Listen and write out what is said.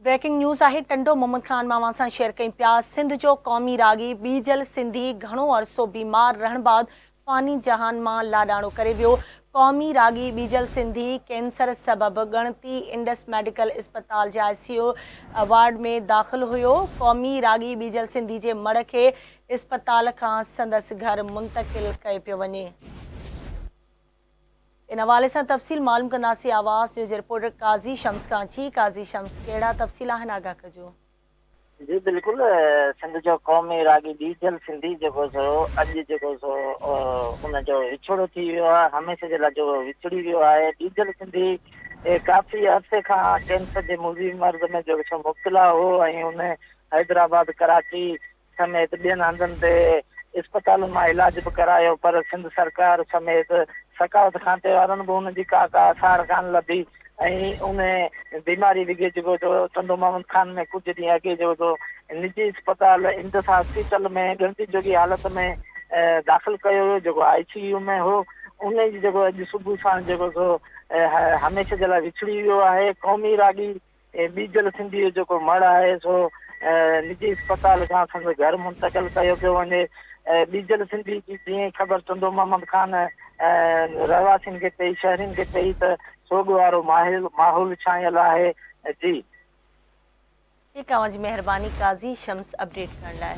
Breaking news आहे। टंडो मोहम्मद ख़ान मामा सां शेयर कई पिया। सिंध जो क़ौमी रागी बीजल सिंधी घणो अरसो बीमार रहण बाद फ़ानी जहान मां लाडाणो करे वियो। क़ौमी रागी बीजल सिंधी कैंसर सबबि गणती इंडस मेडिकल अस्पताल जे ICU वार्ड में दाख़िल हुयो। क़ौमी रागी बीजल सिंधी जे मड़ खे अस्पताल खां संदसि घर मुंतक़िल कयो पियो वञे। इन हवाले से तफ़सील मालूम कंदासीं आवाज़ न्यूज़ जे रिपोर्टर काज़ी शम्स खां। जी काज़ी शम्स, कहिड़ा तफ़सील आहिनि, आगाह कजो। जी बिल्कुल, सिंध जो क़ौमी रागी बीजल सिंधी जेको सो अॼु जेको सो उनजो विछोड़ो थी वियो आहे। हमेशह जे लाइ जो विछड़ी वियो आहे। बीजल सिंधी काफ़ी अरसे खां कैंसर जे मुज़ी मर्ज़ में जेको सो मुब्तला हो ऐं उन हैदराबाद कराची समेत ॿियनि हंधनि ते अस्पतालुनि मां इलाज बि करायो, पर सिंध सरकार समेत सकावत खाते वारनि बि उनजी का आसार कान लधी ऐं उन बीमारी विगे जेको टंडो मोहम्मद खान में कुछ ॾींहं अॻे जो निजी अस्पताल इंदस हॉस्पिटल में गणती जोगी हालत में दाख़िल कयो हुयो, जेको ICU में हो। उन जी जेको अॼु सुबुह साण जेको सो हमेशह जे लाइ विछड़ी वियो आहे। क़ौमी रागी बीजल सिंधी जो जेको मड़ आहे सो निजी अस्पताल खां संदसि घर मुंतक़िल कयो पियो वञे। बीजल सिंधी जी जीअं ख़बर टंडो मोहम्मद खान रहवासियुनि खे पई, शहरियुनि खे पई त सोग वारो माहौल छायल आहे। जी ठीक आहे, मुंहिंजी महिरबानी काज़ी शम्स अपडेट करण लाइ।